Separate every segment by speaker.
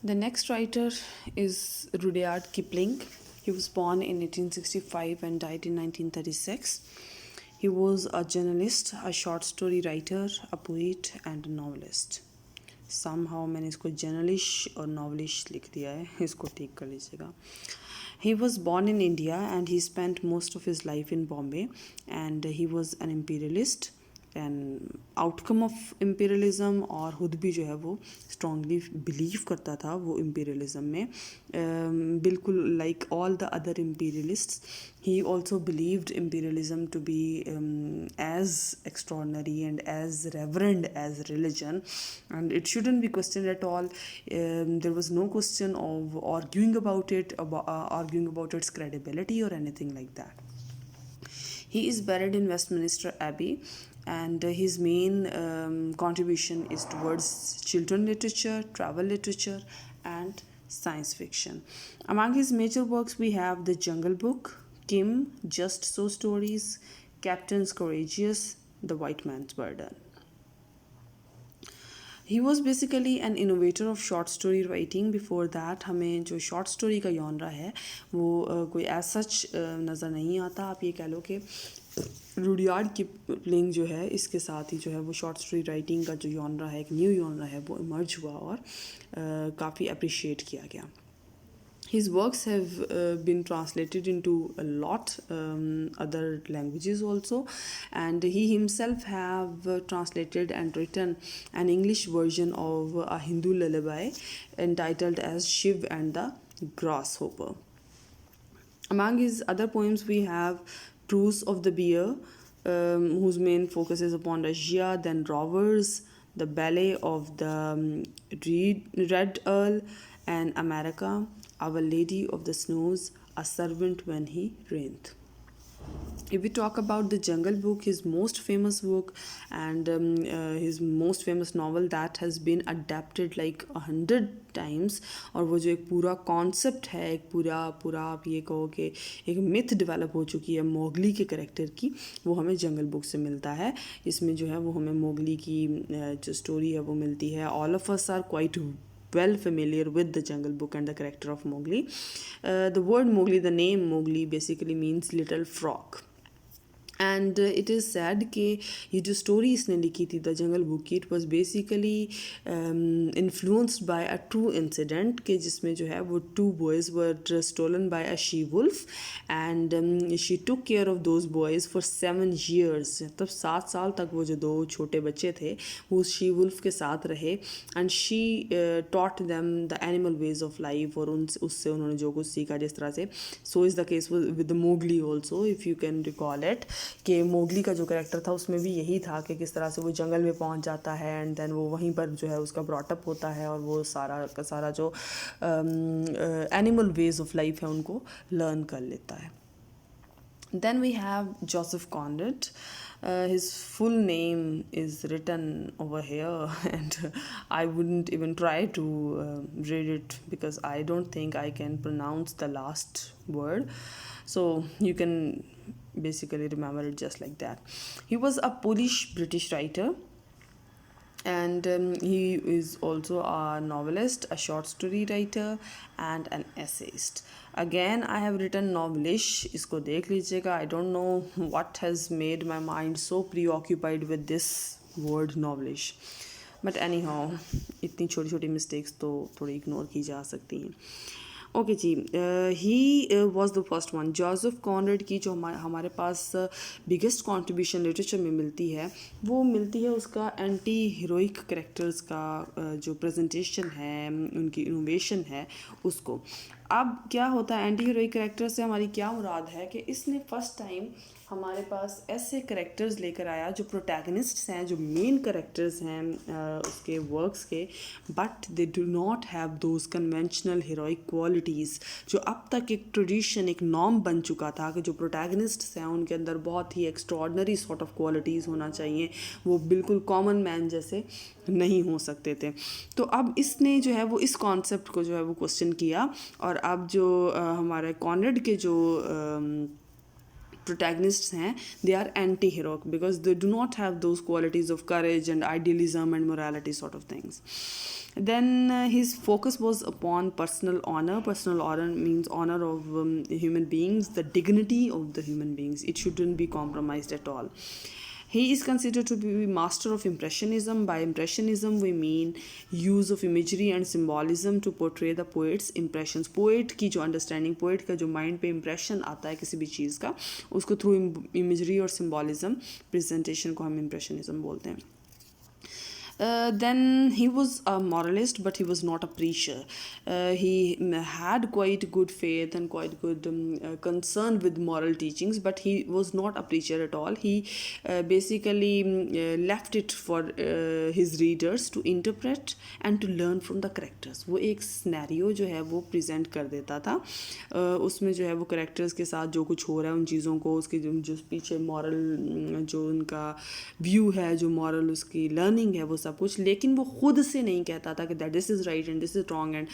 Speaker 1: The next writer is Rudyard Kipling. He was born in 1865 and died in 1936. He was a journalist, a short story writer, a poet, and a novelist. Somehow मैंने इसको journalist और novelist लिख दिया है, इसको ठीक कर लीजिएगा. He was born in India and he spent most of his life in Bombay, and he was an imperialist. And outcome of imperialism और खुद भी जो है वो स्ट्रांगली बिलीव करता था वो इम्पीरियलिज्म में, बिल्कुल like all the other imperialists. He also believed imperialism to be as extraordinary and as reverend as religion, and it shouldn't be question at all. There was no question of arguing about its credibility or anything like that. He is buried in Westminster Abbey, and his main contribution is towards children literature, travel literature, and science fiction. Among his major works, we have The Jungle Book, Kim, Just So Stories, Captains Courageous, The White Man's Burden. He was basically an innovator of short story writing. Before that हमें जो short story का genre है वो कोई as such नज़र नहीं आता. आप ये कह लो कि रूडियार्ड किपलिंग जो है इसके साथ ही जो है वो शॉर्ट स्टोरी राइटिंग का जो genre है, एक न्यू genre है, वो इमर्ज हुआ और काफ़ी अप्रिशिएट किया गया. His works have been translated into a lot other languages also, and he himself have translated and written an English version of a Hindu lullaby entitled as Shiv and the Grasshopper. Among his other poems we have Truce of the Bear, whose main focus is upon Russia, then Rovers, the Ballet of the Red Earl and America, Our Lady of the Snows, A Servant When He Reigneth. If we talk about The Jungle Book, his most famous work and his most famous novel that has been adapted like 100 times, और वो जो एक पूरा concept है, एक पूरा आप ये कहो कि एक मिथ डेवलप हो चुकी है मोगली के कैरेक्टर की, वो हमें जंगल बुक से मिलता है. इसमें जो है वो हमें मोगली की जो स्टोरी है वो मिलती है. All of us are quite well familiar with the Jungle Book and the character of Mowgli. The word Mowgli, the name Mowgli basically means little frog. And it is said कि ये जो story इसने लिखी थी the jungle book की, it was basically influenced by a true incident कि जिसमें जो है वो 2 boys were stolen by a she wolf, and she took care of those boys for 7 years. तब 7 साल तक वो जो 2 छोटे बच्चे थे वो उस शी वुल्फ के साथ रहे, and she taught them the animal ways of life, और उससे उन्होंने जो कुछ सीखा जिस तरह से. So is the case with the Mowgli also, if you can recall it, कि मोगली का जो कैरेक्टर था उसमें भी यही था कि किस तरह से वो जंगल में पहुंच जाता है, एंड देन वो वहीं पर जो है उसका ब्रॉटअप होता है और वो सारा का सारा जो एनिमल वेज ऑफ लाइफ है उनको लर्न कर लेता है. Then we have Joseph Conrad. His full name is written over here, and I wouldn't even try to read it because I don't think I can pronounce the last word. So you can basically remember it just like that. He was a Polish-British writer, and he is also a novelist, a short story writer, and an essayist. Again, I have written novelish. इसको देख लीजिएगा. I don't know what has made my mind so preoccupied with this word novelish. But anyhow, इतनी छोटी छोटी mistakes तो थोड़ी ignore की जा सकती हैं. ओके जी, he was the first one. Joseph Conrad की जो हमारे पास बिगेस्ट कॉन्ट्रीब्यूशन लिटरेचर में मिलती है वो मिलती है उसका एंटी हीरोइक करेक्टर्स का जो प्रेजेंटेशन है, उनकी इनोवेशन है उसको. अब क्या होता है एंटी हीरोइक करेक्टर से हमारी क्या मुराद है कि इसने फर्स्ट टाइम हमारे पास ऐसे करेक्टर्स लेकर आया जो प्रोटैगनिस्ट्स हैं, जो मेन करेक्टर्स हैं उसके वर्क्स के, but they do not have those conventional heroic qualities जो अब तक एक ट्रेडिशन, एक नॉर्म बन चुका था कि जो प्रोटैगनिस्ट्स हैं उनके अंदर बहुत ही एक्स्ट्रॉर्डनरी सॉर्ट ऑफ क्वालिटीज़ होना चाहिए, वो बिल्कुल कॉमन मैन जैसे नहीं हो सकते थे. तो अब इसने जो है वो इस कॉन्सेप्ट को जो है वो क्वेश्चन किया, और अब जो हमारे कॉनरेड के जो protagonists हैं they are anti-heroic because they do not have those qualities of courage and idealism and morality sort of things. Then his focus was upon personal honor. Personal honor means honor of human beings, the dignity of the human beings. It shouldn't be compromised at all. He is considered to be master of impressionism. By impressionism we mean use of imagery and symbolism to portray the poet's impressions. Poet की जो understanding, poet का जो mind पे impression आता है किसी भी चीज़ का, उसको through imagery और symbolism presentation को हम impressionism बोलते हैं. Then he was a moralist, but he was not a preacher. He had quite good faith and quite good concern with moral teachings, but he was not a preacher at all. He basically left it for his readers to interpret and to learn from the characters. वो एक scenario जो है वो present कर देता था. उसमें जो है वो characters के साथ जो कुछ हो रहा है उन चीज़ों को, उसके जो पीछे moral जो उनका view है, जो moral उसकी learning है, वो सब कुछ, लेकिन वो खुद से नहीं कहता था कि that this is right and this is wrong and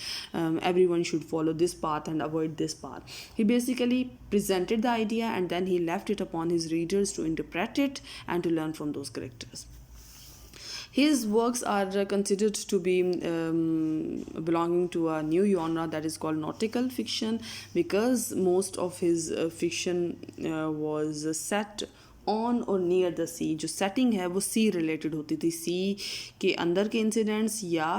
Speaker 1: everyone should follow this path and avoid this path. He basically presented the idea and then he left it upon his readers to interpret it and to learn from those characters. His works are considered to be belonging to a new genre that is called nautical fiction, because most of his fiction was set on और near the sea. जो setting है वो सी related होती थी, सी के अंदर के incidents या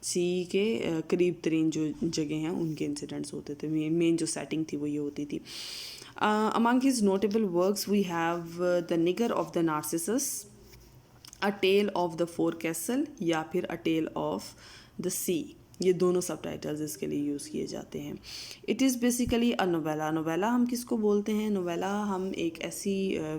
Speaker 1: सी के करीब तरीन जो जगह हैं उनके इंसिडेंट्स होते थे. मेन जो सेटिंग थी वो ये होती थी. Among his notable works we have the nigger of the Narcissus, a tale of the forecastle या फिर a tale of the sea. ये दोनों सब टाइटल्स इसके लिए यूज़ किए जाते हैं. It is basically a novella. Novella हम किसको बोलते हैं? नोवेला हम एक ऐसी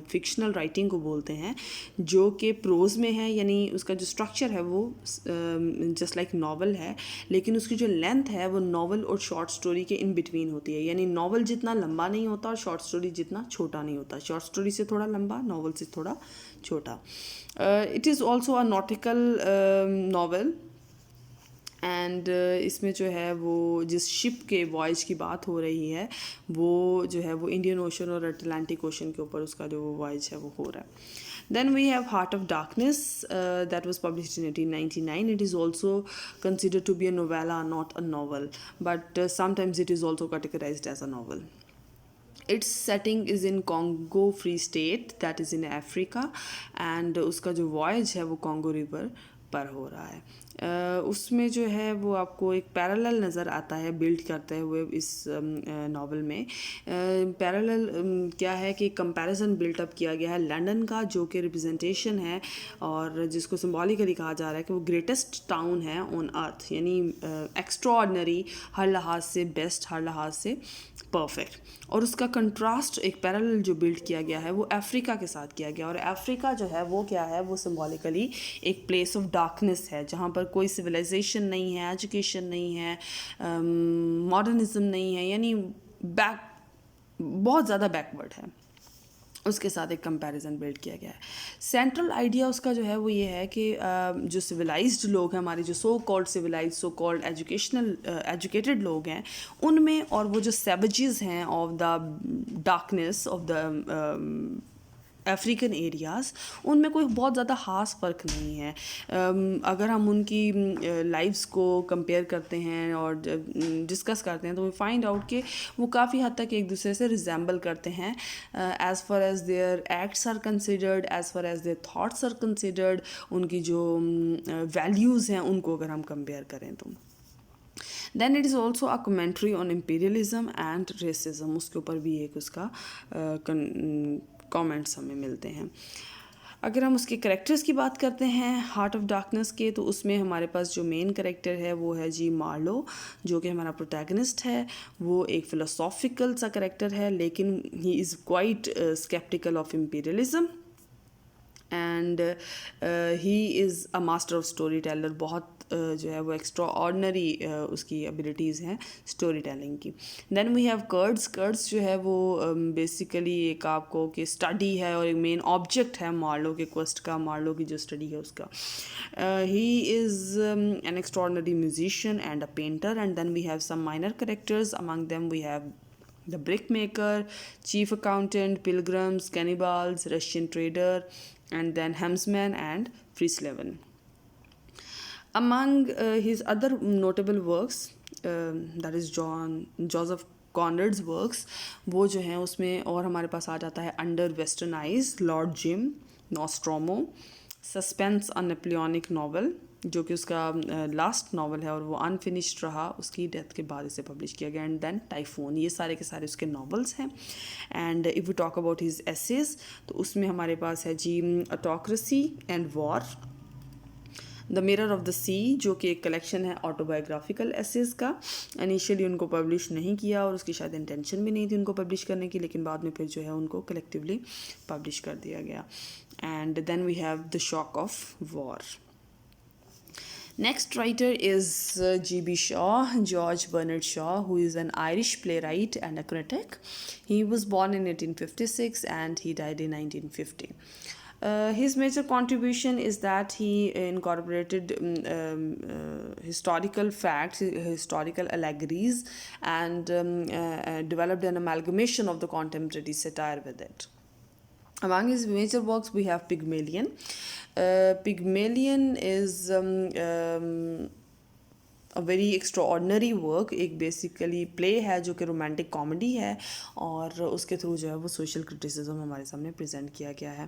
Speaker 1: फिक्शनल राइटिंग को बोलते हैं जो कि प्रोज में है, यानी उसका जो स्ट्रक्चर है वो जस्ट लाइक नॉवल है, लेकिन उसकी जो लेंथ है वो नॉवल और शॉर्ट स्टोरी के इन बिटवीन होती है. यानी नॉवल जितना लंबा नहीं होता और शॉर्ट स्टोरी जितना छोटा नहीं होता. शॉर्ट स्टोरी से थोड़ा लंबा, नॉवल से थोड़ा छोटा. It is also a nautical novel and इसमें जो है वो जिस शिप के वॉयज की बात हो रही है वो जो है वो इंडियन ओशन और अटलांटिक ओशन के ऊपर उसका जो वॉयज है वो हो रहा है. Then we have Heart of Darkness that was published in 1899. It is also considered to be a novella, not a novel, but sometimes it is also categorized as a novel. Its setting is in Congo Free State, that is in Africa, and उसका जो voyage है वो Congo River पर हो रहा है. उसमें जो है वो आपको एक पैरेलल नज़र आता है बिल्ड करते हुए इस नावल में. पैरेलल क्या है कि कंपैरिजन बिल्टअप किया गया है लंदन का, जो कि रिप्रेजेंटेशन है और जिसको सिंबॉलिकली कहा जा रहा है कि वो ग्रेटेस्ट टाउन है ऑन अर्थ, यानी एक्स्ट्रॉर्डनरी, हर लिहाज से बेस्ट, हर लिहाज से परफेक्ट. और उसका कंट्रास्ट एक पैरेलल जो बिल्ड किया गया है वो अफ्रीका के साथ किया गया. और अफ्रीका जो है वो क्या है, वो सिंबॉलिकली एक प्लेस ऑफ डार्कनेस है जहाँ पर कोई सिविलाइजेशन नहीं है, एजुकेशन नहीं है, मॉडर्निज्म नहीं है, यानी बहुत ज़्यादा बैकवर्ड है. उसके साथ एक कंपैरिजन बिल्ड किया गया है. सेंट्रल आइडिया उसका जो है वो ये है कि जो सिविलाइज्ड लोग हैं, हमारे जो so called civilised, so called educated लोग हैं, उनमें और वो जो सैवेजेस हैं of the darkness of the African areas, उनमें कोई बहुत ज़्यादा ख़ास फ़र्क नहीं है. अगर हम उनकी लाइफ्स को कंपेयर करते हैं और डिस्कस करते हैं तो वी फाइंड आउट कि वो काफ़ी हद तक एक दूसरे से रिजेंबल करते हैं as far as their acts are considered, as far as their thoughts are considered. उनकी जो वैल्यूज़ हैं उनको अगर हम कंपेयर करें तो. Then it is also a commentary on imperialism and racism. उसके ऊपर भी एक उसका कमेंट्स हमें मिलते हैं. अगर हम उसके करेक्टर्स की बात करते हैं हार्ट ऑफ डार्कनेस के, तो उसमें हमारे पास जो मेन करेक्टर है वो है जी मार्लो, जो कि हमारा प्रोटैगनिस्ट है. वो एक फ़िलोसॉफिकल सा करेक्टर है, लेकिन he is quite sceptical of imperialism and he is a master of story teller. बहुत जो है वो एक्स्ट्रा ऑर्डनरी उसकी एबिलिटीज़ हैं स्टोरी टेलिंग की. Then we have Kurtz. Kurtz जो है वो बेसिकली एक आपको कि स्टडी है और एक मेन ऑब्जेक्ट है मार्लो के क्वेस्ट का, मार्लो की जो स्टडी है उसका. He is an extraordinary musician and a painter. And then we have some minor characters. Among them we have the brickmaker, chief accountant, pilgrims, cannibals, Russian trader, and then helmsman and free slaven. Among his other notable works, that is Joseph Conrad's works, वो जो हैं उसमें और हमारे पास आ जाता है under western eyes, Lord Jim, Nostromo, suspense a Napoleonic novel, जो कि उसका लास्ट नावल है और वो अनफिनिश्ड रहा, उसकी डेथ के बाद इसे पब्लिश किया गया, एंड देन टाइफून। ये सारे के सारे उसके नावल्स हैं। And if we talk about his essays, तो उसमें हमारे पास है जी autocracy and war, the mirror of the sea, जो कि एक कलेक्शन है ऑटोबायोग्राफिकल एसेज का। इनिशियली उनको पब्लिश नहीं किया और उसकी शायद इंटेंशन भी नहीं थी उनको पब्लिश करने की, लेकिन बाद में फिर जो है उनको कलेक्टिवली पब्लिश कर दिया गया। And then we have the shock of war. Next writer is G.B. Shaw, George Bernard Shaw, who is an Irish playwright and a critic. He was born in 1856 and he died in 1950. His major contribution is that he incorporated historical facts, historical allegories, and developed an amalgamation of the contemporary satire with it. Among his major works, we have Pygmalion. Pygmalion is a very extraordinary work, एक basically play है जो कि romantic comedy है और उसके through जो है वो सोशल क्रिटिसिज्म हमारे सामने प्रेजेंट किया गया है।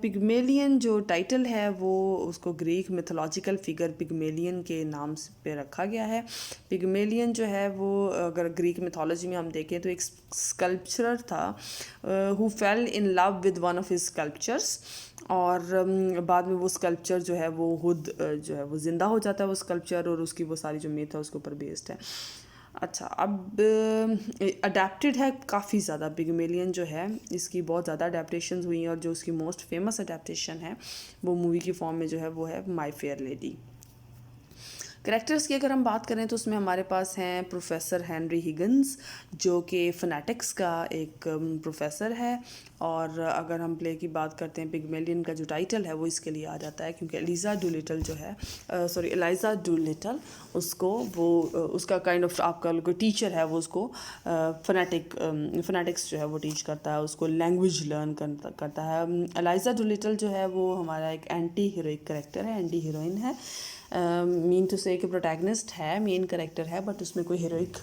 Speaker 1: पिग्मेलियन जो टाइटल है वो उसको ग्रीक मिथोलॉजिकल फिगर पिग्मेलियन के नाम पे रखा गया है। पिग्मेलियन जो है वो अगर ग्रीक मिथोलॉजी में हम देखें तो एक स्कल्पचरर था who fail in love with one of his sculptures, और बाद में वो स्कल्पचर जो है वो खुद जो है वो ज़िंदा हो जाता है वो स्कल्पचर, और उसकी वो सारी जो मिथ है उसके ऊपर बेस्ड है। अच्छा, अब अडेप्टेड है काफ़ी ज़्यादा पिग्मेलियन जो है, इसकी बहुत ज़्यादा अडेप्टेशंस हुई हैं और जो उसकी मोस्ट फेमस अडेप्टेशन है वो मूवी की फॉर्म में जो है वो है माय फेयर लेडी। कैरेक्टर्स की अगर हम बात करें तो उसमें हमारे पास हैं प्रोफेसर हेनरी हिगन्स, जो कि फ़ोनेटिक्स का एक प्रोफेसर है, और अगर हम प्ले की बात करते हैं पिग्मेलियन का जो टाइटल है वो इसके लिए आ जाता है क्योंकि एलिज़ा डूलिटल जो है एलिज़ा डूलिटल उसको वो उसका काइंड ऑफ आपका कोई टीचर है वो उसको फ़ोनेटिक्स जो है वो टीच करता है, उसको लैंग्वेज लर्न करता है। एलिज़ा डूलिटल जो है वो हमारा एक एंटी हीरोइक करेक्टर है, एंटी हीरोइन है, मीन टू से कि प्रोटैगनिस्ट है, मेन करेक्टर है, बट उसमें कोई हीरोइक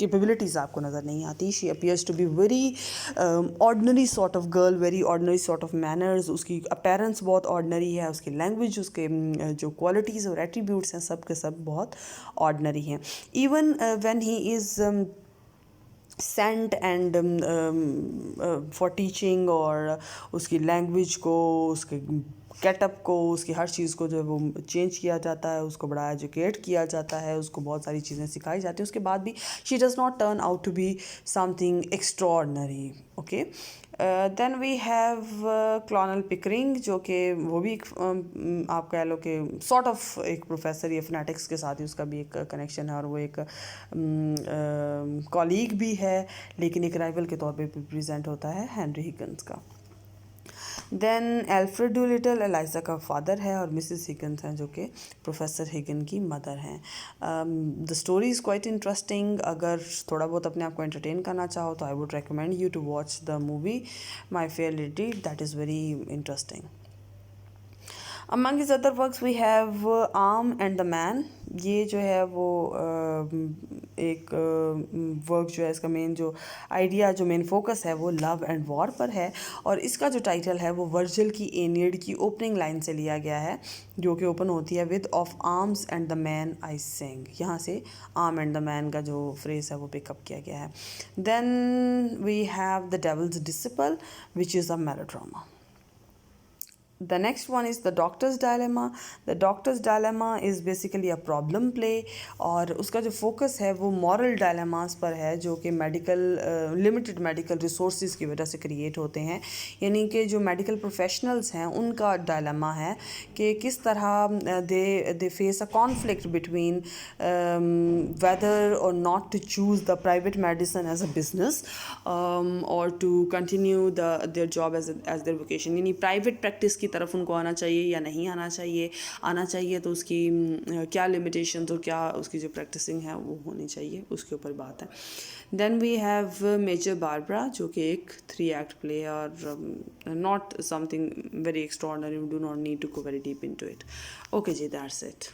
Speaker 1: कैपेबिलिटीज़ आपको नज़र नहीं आती। She appears to be very ordinary sort of girl, very ordinary sort of manners, उसकी अपीयरेंस बहुत ऑर्डनरी है, उसकी लैंग्वेज, उसके जो क्वालिटीज़ और एट्रीब्यूट्स हैं सब के सब बहुत ऑर्डनरी हैं। Even when he is sent and for teaching, और उसकी लैंग्वेज को, उसके गेटअप को, उसकी हर चीज़ को जो है वो चेंज किया जाता है, उसको बड़ा एजुकेट किया जाता है, उसको बहुत सारी चीज़ें सिखाई जाती हैं, उसके बाद भी she does not turn out to be something extraordinary. Okay, then we have colonel Pickering, जो कि वो भी आप कह लो कि सॉर्ट ऑफ एक प्रोफेसर या फ़ोनेटिक्स के साथ ही उसका भी एक कनेक्शन है, और वो एक कॉलीग भी है, लेकिन एक राइवल के तौर पे प्रेजेंट होता है हेनरी हिगन्स का। देन एल्फ्रेड डूलिटल एलाइजा का फादर है, और मिसेस हिगन्स हैं जो कि प्रोफेसर हिगन की मदर हैं। The story is quite interesting. अगर थोड़ा बहुत अपने आप को एंटरटेन करना चाहो तो I would recommend you to watch the movie my fair lady, that is very interesting. Among his other works we have arm and the man. ये जो है वो एक वर्क जो है, इसका मेन जो आइडिया, जो मेन फोकस है वो लव एंड वॉर पर है, और इसका जो टाइटल है वो वर्जिल की एनियड की ओपनिंग लाइन से लिया गया है, जो कि ओपन होती है with of arms and the man I sing. यहाँ से आर्म एंड द मैन का जो फ्रेज है वो पिकअप किया गया है। Then we have the devil's disciple which is a melodrama. The next one is The Doctor's Dilemma. The Doctor's Dilemma is basically a problem play, और उसका जो फोकस है वो मॉरल डायलेमास पर है, जो कि लिमिटेड मेडिकल रिसोर्सेज की वजह से क्रिएट होते हैं, यानी कि जो मेडिकल प्रोफेशनल्स हैं उनका डायलेमा है कि किस तरह they face a conflict between whether or not to choose the private medicine as a business or to continue their job as their vocation, यानी प्राइवेट प्रैक्टिस की तरफ उनको आना चाहिए या नहीं आना चाहिए, आना चाहिए तो उसकी क्या लिमिटेशंस और क्या उसकी जो प्रैक्टिसिंग है वो होनी चाहिए, उसके ऊपर बात है। Then we have major Barbara, जो कि एक 3 एक्ट प्ले और not something very extraordinary, do not need to go very deep into it. Okay जी, दैट्स इट।